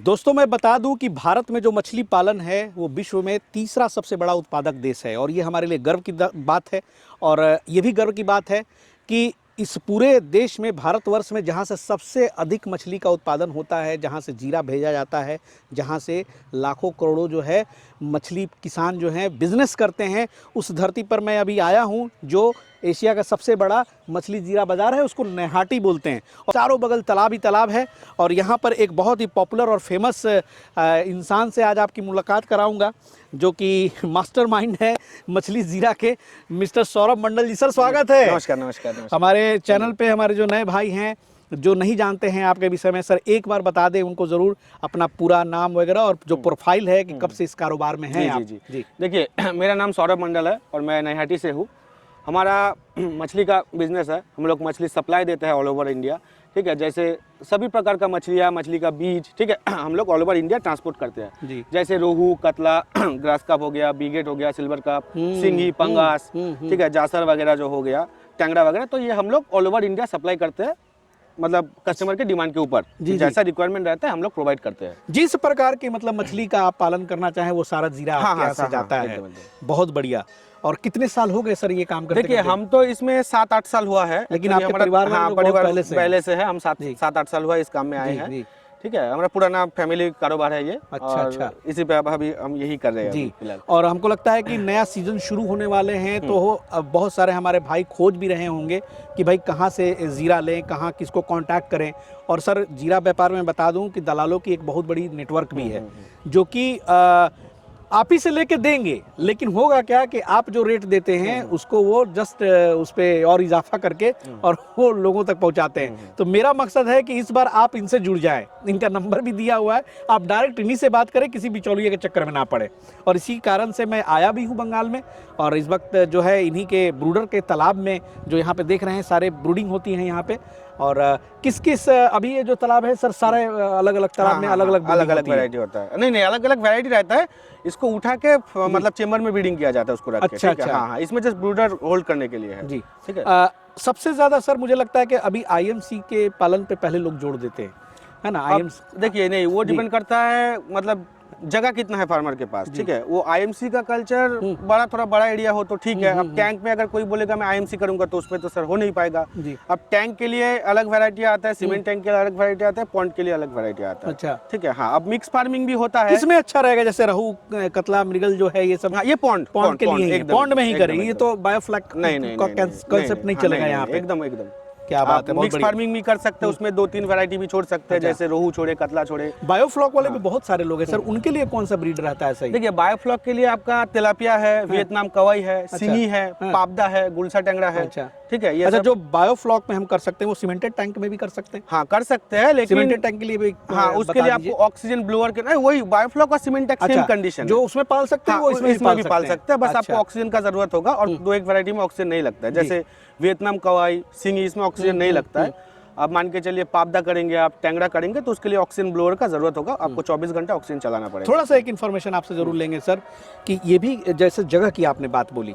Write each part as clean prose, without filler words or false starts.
दोस्तों मैं बता दूं कि भारत में जो मछली पालन है वो विश्व में तीसरा सबसे बड़ा उत्पादक देश है और ये हमारे लिए गर्व की बात है। और ये भी गर्व की बात है कि इस पूरे देश में भारतवर्ष में जहाँ से सबसे अधिक मछली का उत्पादन होता है, जहाँ से जीरा भेजा जाता है, जहाँ से लाखों करोड़ों जो है मछली किसान जो हैं बिजनेस करते हैं, उस धरती पर मैं अभी आया हूँ जो एशिया का सबसे बड़ा मछली जीरा बाज़ार है, उसको नैहाटी बोलते हैं। और चारों बगल तालाब ही तालाब है और यहाँ पर एक बहुत ही पॉपुलर और फेमस इंसान से आज आपकी मुलाकात कराऊंगा जो कि मास्टरमाइंड है मछली जीरा के, मिस्टर सौरभ मंडल जी। सर स्वागत है। नमस्कार नमस्कार नमस्कार। हमारे चैनल पे हमारे जो नए भाई हैं जो नहीं जानते हैं आपके विषय में, सर एक बार बता दें उनको ज़रूर अपना पूरा नाम वगैरह और जो प्रोफाइल है कि कब से इस कारोबार में हैं आप। जी देखिए, मेरा नाम सौरभ मंडल है और मैं नैहाटी से हूँ। हमारा मछली का बिजनेस है, हम लोग मछली सप्लाई देते हैं ऑल ओवर इंडिया। ठीक है, जैसे सभी प्रकार का मछलियाँ, मछली का बीज, ठीक है, हम लोग ऑल ओवर इंडिया ट्रांसपोर्ट करते हैं। जैसे रोहू, कतला, ग्रास कप हो गया, बीगेट हो गया, सिल्वर कप, सिंगी, पंगास, ठीक है, जासर वगैरह जो हो गया, टेंगड़ा वगैरह, तो ये हम लोग ऑल ओवर इंडिया सप्लाई करते हैं। मतलब कस्टमर के डिमांड के ऊपर जैसा रिक्वायरमेंट रहता है हम लोग प्रोवाइड करते हैं। जिस प्रकार की मतलब मछली का आप पालन करना चाहें वो सारा जीरा आपके यहाँ से जाता है। बहुत बढ़िया। और कितने साल हो गए सर ये काम करते? देखिए, हम तो इसमें 7-8 साल हुआ है, लेकिन आपके परिवार में परिवार पहले से है। हम 7-8 साल हुआ इस काम में आए हैं। ठीक है, हमारा पुराना फैमिली कारोबार है ये। अच्छा। इसी पे अभी हम यही कर रहे हैं जी। और हमको लगता है कि नया सीजन शुरू होने वाले हैं तो बहुत सारे हमारे भाई खोज भी रहे होंगे कि भाई कहाँ से जीरा लें, कहाँ किसको कांटेक्ट करें। और सर जीरा व्यापार में बता दूं कि दलालों की एक बहुत बड़ी नेटवर्क भी है जो कि आप ही से लेके देंगे, लेकिन होगा क्या कि आप जो रेट देते हैं उसको वो जस्ट उस पर और इजाफा करके और वो लोगों तक पहुंचाते हैं। तो मेरा मकसद है कि इस बार आप इनसे जुड़ जाएं, इनका नंबर भी दिया हुआ है, आप डायरेक्ट इन्हीं से बात करें, किसी बिचौलिए के चक्कर में ना पड़े। और इसी कारण से मैं आया भी हूँ बंगाल में और इस वक्त जो है इन्हीं के ब्रूडर के तालाब में जो यहाँ पे देख रहे हैं सारे ब्रूडिंग होती हैं यहाँ पे। और किस किस अभी ये जो तालाब है सर सारे अलग अलग तालाब में अलग अलग वैरायटी होता है। नहीं अलग अलग वैरायटी रहता है। इसको उठा के मतलब चेम्बर में ब्रीडिंग किया जाता है, उसको रख के। अच्छा। हाँ, इसमें जस्ट ब्रूडर होल्ड करने के लिए है जी। ठीक है। सबसे ज्यादा सर मुझे लगता है कि अभी आईएमसी के पालन पे पहले लोग जोड़ देते हैं, है ना? आईएमसी देखिए, नहीं वो डिपेंड करता है मतलब जगह कितना है फार्मर के पास। ठीक है, वो आईएमसी का कल्चर थोड़ा बड़ा एरिया हो तो ठीक है। अब टैंक में अगर कोई बोलेगा मैं आईएमसी करूंगा तो उसमें तो सर हो नहीं पाएगा। अब टैंक के लिए अलग वैरायटी आता है, सीमेंट टैंक के लिए अलग वैरायटी आता है, पॉन्ड के लिए अलग वैरायटी आता है। अच्छा, ठीक है। हाँ, अब मिक्स फार्मिंग भी होता है। इसमें अच्छा रहेगा जैसे रहू, कतला, मृगल जो है ये सब। ये पॉन्ड के लिए, पॉन्ड में ही करेंगे, ये तो बायोफ्लैक नहीं कंसेप्ट नहीं चलेगा यहाँ पे। एकदम क्या बात है। मिक्स फार्मिंग भी कर सकते हैं, उसमें 2-3 वैरायटी भी छोड़ सकते हैं, जैसे रोहू छोड़े, कतला छोड़े। बायोफ्लॉक वाले भी बहुत सारे लोग हैं सर, उनके लिए कौन सा ब्रीड रहता है सही? देखिए, बायोफ्लॉक के लिए आपका तिलापिया है, वियतनाम कवई है, सिंगी है, पाबदा है, गुलसा टेंगड़ा है। ठीक है। ये अच्छा, जो बायोफ्लॉक में हम कर सकते हैं वो सीमेंटेड टैंक में भी कर सकते हैं? हाँ, कर सकते हैं, लेकिन सीमेंटेड टैंक के लिए भी हाँ, उसके लिए आपको ऑक्सीजन ब्लोअर के वही बायोफ्लॉक और सीमेंट टैंक सेम कंडीशन जो उसमें पाल सकते हैं वो इसमें भी पाल सकते हैं। बस आपको ऑक्सीजन का जरूरत होगा और 2-1 वैरायटी में ऑक्सीजन नहीं लगता है, जैसे वियतनाम कवाई, सिंगी, इसमें ऑक्सीजन नहीं लगता है। अब मान के चलिए पाबदा करेंगे आप, टेंगड़ा करेंगे तो उसके लिए ऑक्सीजन ब्लोअर का जरूरत होगा, आपको 24 घंटा ऑक्सीजन चलाना पड़ेगा। थोड़ा सा एक इन्फॉर्मेशन आपसे जरूर लेंगे सर कि ये भी जैसे जगह की आपने बात बोली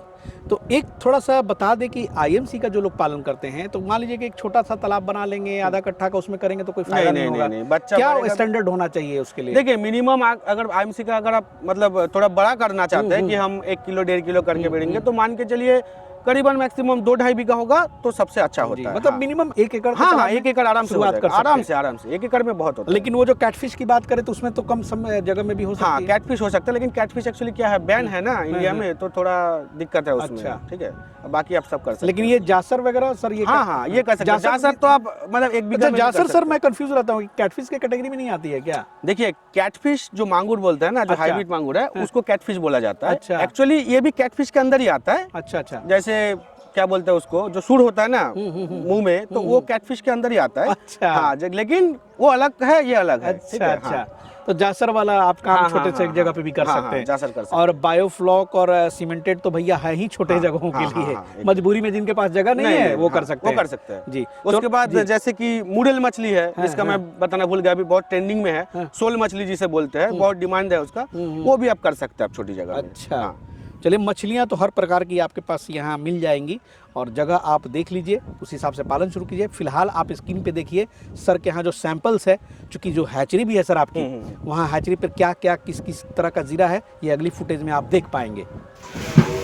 तो एक थोड़ा सा बता दें कि आईएमसी का जो लोग पालन करते हैं तो मान लीजिए कि एक छोटा सा तालाब बना लेंगे, आधा कट्ठा का, उसमें करेंगे तो कोई फायदा नहीं होगा। बच्चा क्या स्टैंडर्ड होना चाहिए उसके लिए? देखिए, मिनिमम अगर आईएमसी का अगर आप मतलब थोड़ा बड़ा करना चाहते हैं कि हम 1 किलो 1.5 किलो करके बेचेंगे तो मान के चलिए करीबन मैक्सिमम 2-2.5 बीघा होगा तो सबसे अच्छा होता है। मतलब मिनिमम 1 एकड़। हाँ, 1 एकड़ आराम से आराम से 1 एकड़ में बहुत होता है। लेकिन वो जो कैटफिश की बात करें तो उसमें तो कम जगह में भी हो सकता है। हाँ, कैटफिश हो सकता है, लेकिन कैटफिश एक्चुअली क्या है, बैन है ना इंडिया में, तो थोड़ा दिक्कत है उसमें। ठीक है, बाकी आप सब कर सकते हैं। लेकिन ये जासर वगैरह सर, ये हाँ ये कर सकते हैं। जासर तो आप मतलब 1 बीघा में जासर सर मैं कंफ्यूज रहता हूँ, कैटफिश के कैटेगरी में नहीं आती है क्या? देखिए, कैटफिश जो मांगुर बोलते हैं ना, जो हाइब्रिड मांगुर है उसको कैटफिश बोला जाता है। एक्चुअली ये भी कैटफिश के अंदर ही आता है। अच्छा। जैसे क्या बोलते हैं उसको, जो सूर होता है ना मुंह में, तो वो कैटफिश के अंदर ही आता है। अच्छा। हाँ, लेकिन वो अलग है, ये अलग है। अच्छा। तो जासर वाला आप काम छोटे से एक जगह पे भी कर सकते हैं। जासर कर सकते हैं। और बायोफ्लॉक और सीमेंटेड तो भैया है ही छोटे जगहों के लिए, मजबूरी में जिनके पास जगह नहीं है वो कर सकते हैं जी। उसके बाद जैसे कि मुडेल मछली है, जिसका मैं बताना भूल गया, अभी बहुत ट्रेंडिंग में है, सोल मछली जिसे बोलते हैं, बहुत डिमांड है उसका, वो भी आप कर सकते हैं आप छोटी जगह में। अच्छा। चलिए, मछलियाँ तो हर प्रकार की आपके पास यहाँ मिल जाएंगी और जगह आप देख लीजिए, उस हिसाब से पालन शुरू कीजिए। फिलहाल आप स्क्रीन पे देखिए सर के यहाँ जो सैंपल्स है, चूँकि जो हैचरी भी है सर आपकी, वहाँ हैचरी पर क्या क्या किस किस तरह का जीरा है, ये अगली फुटेज में आप देख पाएंगे।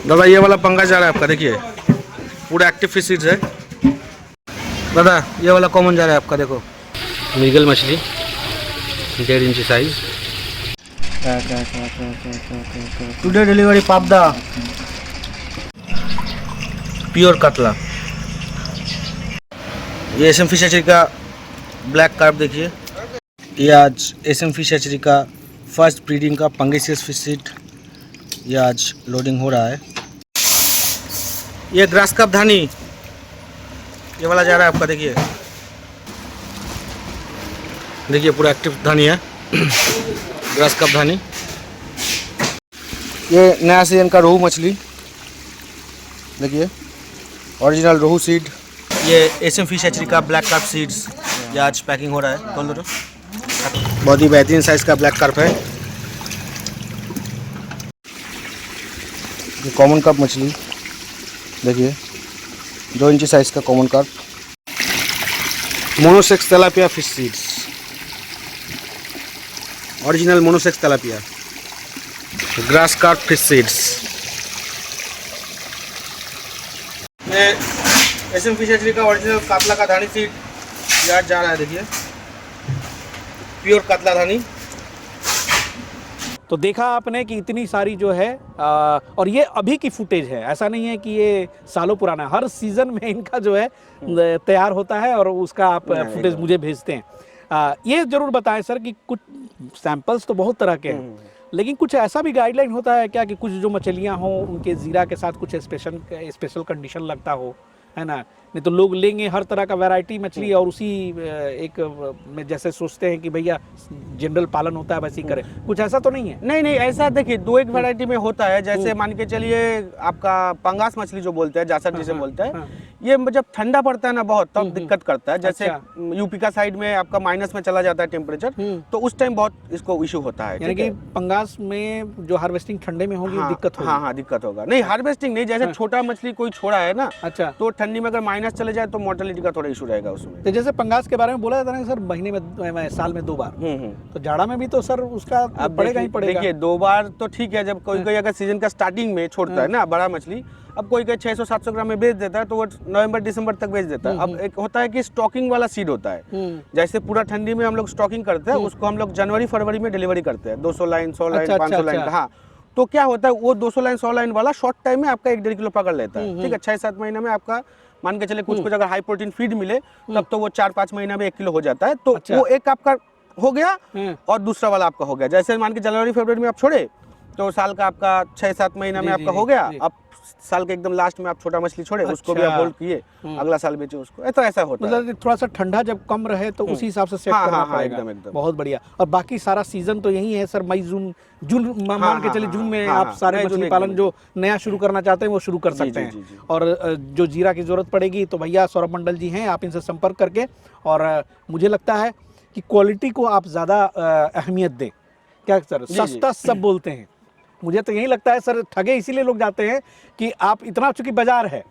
दादा ये वाला पंगा जा रहा है आपका, देखिए पूरा एक्टिव फिश सीड्स है। दादा ये वाला कॉमन जा रहा है आपका, देखो मीगल मछली 1.5 इंची साइज। टुडे डिलीवरी पापदा प्योर कतला। ये एसएम फिश हैचरी का ब्लैक कार्प देखिए, ये आज एसएम फिश हैचरी का फर्स्ट ब्रीडिंग का पंगेसियस फिश सीड ये आज लोडिंग हो रहा है। ये ग्रास कप धानी ये वाला जा रहा है आपका, देखिए देखिए पूरा एक्टिव धानी है ग्रास कप धानी। ये नया सीजन का रोहू मछली देखिए, ओरिजिनल रोहू सीड। ये एसएम फिश हैचरी का ब्लैक कार्प सीड्स ये आज पैकिंग हो रहा है। खोल दो, बहुत ही बेहतरीन साइज का ब्लैक कार्प है। ये कॉमन कार्प मछली देखिए, 2 इंची साइज का common carp. Monosex tilapia fish seeds, original monosex tilapia. Grass carp fish seeds. ये एसएम फिश हैचरी का ओरिजिनल कातला का धानी सीड ये आज जा रहा है, देखिए प्योर कातला धानी। तो देखा आपने कि इतनी सारी जो है और ये अभी की फुटेज है, ऐसा नहीं है कि ये सालों पुराना है। हर सीज़न में इनका जो है तैयार होता है और उसका आप फुटेज मुझे भेजते हैं। ये ज़रूर बताएं सर कि कुछ सैंपल्स तो बहुत तरह के हैं, लेकिन कुछ ऐसा भी गाइडलाइन होता है क्या कि कुछ जो मछलियाँ हों उनके ज़ीरा के साथ कुछ स्पेशल कंडीशन लगता हो, है ना? नहीं तो लोग लेंगे हर तरह का वैरायटी मछली और उसी एक में जैसे सोचते हैं कि भैया जनरल पालन होता है वैसे ही करें, कुछ ऐसा तो नहीं है? नहीं नहीं, ऐसा देखिए 2 एक वैरायटी में होता है। जैसे मान के चलिए आपका पंगास मछली जो बोलते हैं, जासर जिसे बोलते हैं, ये जब ठंडा पड़ता है ना बहुत, तब दिक्कत करता है। जैसे यूपी का साइड में आपका माइनस में चला जाता है टेम्परेचर, तो उस टाइम बहुत इसको इशू होता है। यानी कि पंगास में जो हार्वेस्टिंग ठंडे में होगी दिक्कत होगी। हाँ दिक्कत होगा। नहीं हार्वेस्टिंग नहीं, जैसे छोटा मछली कोई छोड़ा है ना, अच्छा, तो ठंडी में अगर माइनस चले जाए तो मोर्टेलिटी का थोड़ा इशू रहेगा उसमें। तो जैसे पंगास के बारे में बोला जाता है सर महीने में साल में 2 बार, तो जाड़ा में भी तो सर उसका पड़ेगा ही पड़ेगा। देखिए 2 बार तो ठीक है, जब कोई अगर सीजन का स्टार्टिंग में छोड़ता है ना बड़ा मछली, अब कोई 600-700 ग्राम में बेच देता है तो वो नवंबर दिसंबर तक बेच देता है। अब एक होता है कि स्टॉकिंग वाला सीड होता है, जैसे पूरा ठंडी में हम लोग स्टॉकिंग करते हैं, उसको हम लोग जनवरी फरवरी में डिलीवरी करते हैं 200 लाइन 100 लाइन 500 लाइन का। हाँ, तो क्या होता है वो 200 लाइन 100 लाइन वाला शॉर्ट टाइम में आपका 1-1.5 किलो पकड़ लेता है। ठीक है, 6-7 महीने में आपका मान के चले कुछ अगर हाई प्रोटीन फीड मिले तब तो वो 4-5 महीना में 1 किलो हो जाता है। तो वो एक आपका हो गया और दूसरा वाला आपका हो गया। जैसे मान के जनवरी फरवरी में आप छोड़े तो साल का आपका 6-7 महीना में आपका हो गया। अब साल के एकदम लास्ट में आप छोटा मछली छोड़े, उसको भी आप होल्ड किए, अगला साल बेचे उसको। तो ऐसा होता है, मतलब थोड़ा सा ठंडा जब कम रहे तो उसी हिसाब से सेट करना पड़ेगा। एकदम बहुत बढ़िया। और बाकी सारा सीजन तो यही है सर, मई जून मान के चलिए जून में आप सारे मछली पालन जो नया शुरू करना चाहते हैं वो शुरू कर सकते हैं। और जो जीरा की जरूरत पड़ेगी तो भैया सौरभ मंडल जी हैं, आप इनसे संपर्क करके, और मुझे लगता है कि क्वालिटी को आप ज़्यादा अहमियत दें। क्या सर, सस्ता सब बोलते हैं, मुझे तो यही लगता है सर, ठगे इसीलिए लोग जाते हैं कि आप इतना, चूंकि बाजार है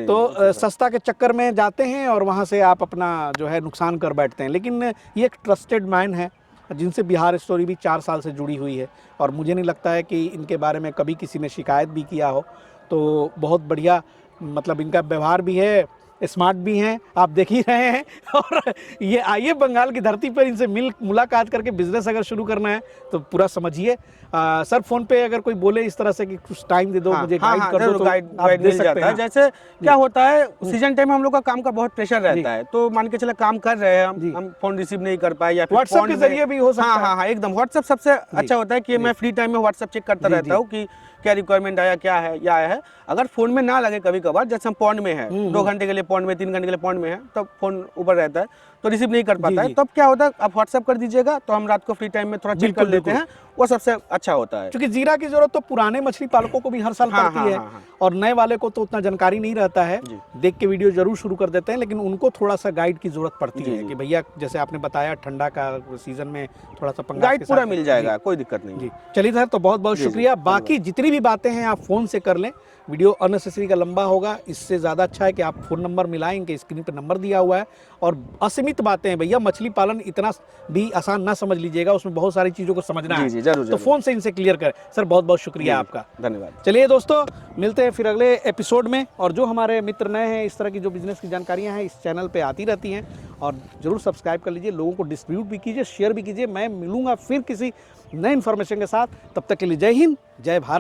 तो सस्ता के चक्कर में जाते हैं और वहाँ से आप अपना जो है नुकसान कर बैठते हैं। लेकिन ये एक ट्रस्टेड मैन है जिनसे बिहार स्टोरी भी 4 साल से जुड़ी हुई है और मुझे नहीं लगता है कि इनके बारे में कभी किसी ने शिकायत भी किया हो। तो बहुत बढ़िया, मतलब इनका व्यवहार भी है, स्मार्ट भी हैं, आप देख ही रहे हैं। और ये आइए बंगाल की धरती पर इनसे मुलाकात करके बिजनेस अगर शुरू करना है तो पूरा समझिए। सर फोन पे अगर कोई बोले इस तरह से कि कुछ टाइम दे दो, मुझे गाइड कर दो, तो गाइड मिल जाता है। जैसे क्या होता है सीजन टाइम में हम लोग का काम का बहुत प्रेशर रहता है, तो मान के चले काम कर रहे हैं हम फोन रिसीव नहीं कर पाए या व्हाट्सएप के जरिए भी हो सकता है। हाँ एकदम, व्हाट्सएप सबसे अच्छा होता है कि मैं फ्री टाइम में व्हाट्सएप चेक करता रहता हूँ कि क्या रिक्वायरमेंट आया, क्या है या आया है। अगर फोन में ना लगे कभी कभार, जैसे हम पॉन्ड में है 2 घंटे के लिए पॉन्ड में, 3 घंटे के लिए पॉन्ड में है, तब फोन ऊपर रहता है तो रिसीव नहीं कर पाता है, जी। तब क्या होता है आप व्हाट्सएप कर दीजिएगा तो हम रात को फ्री टाइम में थोड़ा चेक कर बिल्कुल, लेते हैं, वो सबसे अच्छा होता है। क्योंकि जीरा की जरूरत तो पुराने मछली पालकों को भी हर साल हाँ, पड़ती हाँ, है, हाँ, हाँ। और नए वाले को तो उतना जानकारी नहीं रहता है। जी। देख के वीडियो जरूर शुरू कर देते हैं, लेकिन उनको थोड़ा सा गाइड की जरूरत पड़ती जी, है जी। कि भैया जैसे आपने बताया ठंडा का सीजन में थोड़ा सा पंगा गाइड पूरा मिल जाएगा, कोई दिक्कत नहीं जी। है। चलिए सर, तो बहुत बहुत जी, जी, शुक्रिया। धन्यवाद। बाकी जितनी भी बातें हैं आप फ़ोन से कर लें, वीडियो अननेसेसरी का लंबा होगा, इससे ज़्यादा अच्छा है कि आप फ़ोन नंबर मिलाएं, इनके स्क्रीन पे नंबर दिया हुआ है। और असीमित बातें हैं भैया, मछली पालन इतना भी आसान ना समझ लीजिएगा, उसमें बहुत सारी चीज़ों को समझना जी, है। जी, ज़रूर, तो ज़रूर। फ़ोन से इनसे क्लियर करें। सर बहुत बहुत जी, शुक्रिया जी, आपका। धन्यवाद। चलिए दोस्तों, मिलते हैं फिर अगले एपिसोड में। और जो हमारे मित्र नए हैं, इस तरह की जो बिजनेस की जानकारियां हैं इस चैनल पे आती रहती हैं, और ज़रूर सब्सक्राइब कर लीजिए, लोगों को डिस्ट्रीब्यूट भी कीजिए, शेयर भी कीजिए। मैं मिलूंगा फिर किसी नए इन्फॉर्मेशन के साथ, तब तक के लिए जय हिंद, जय भारत।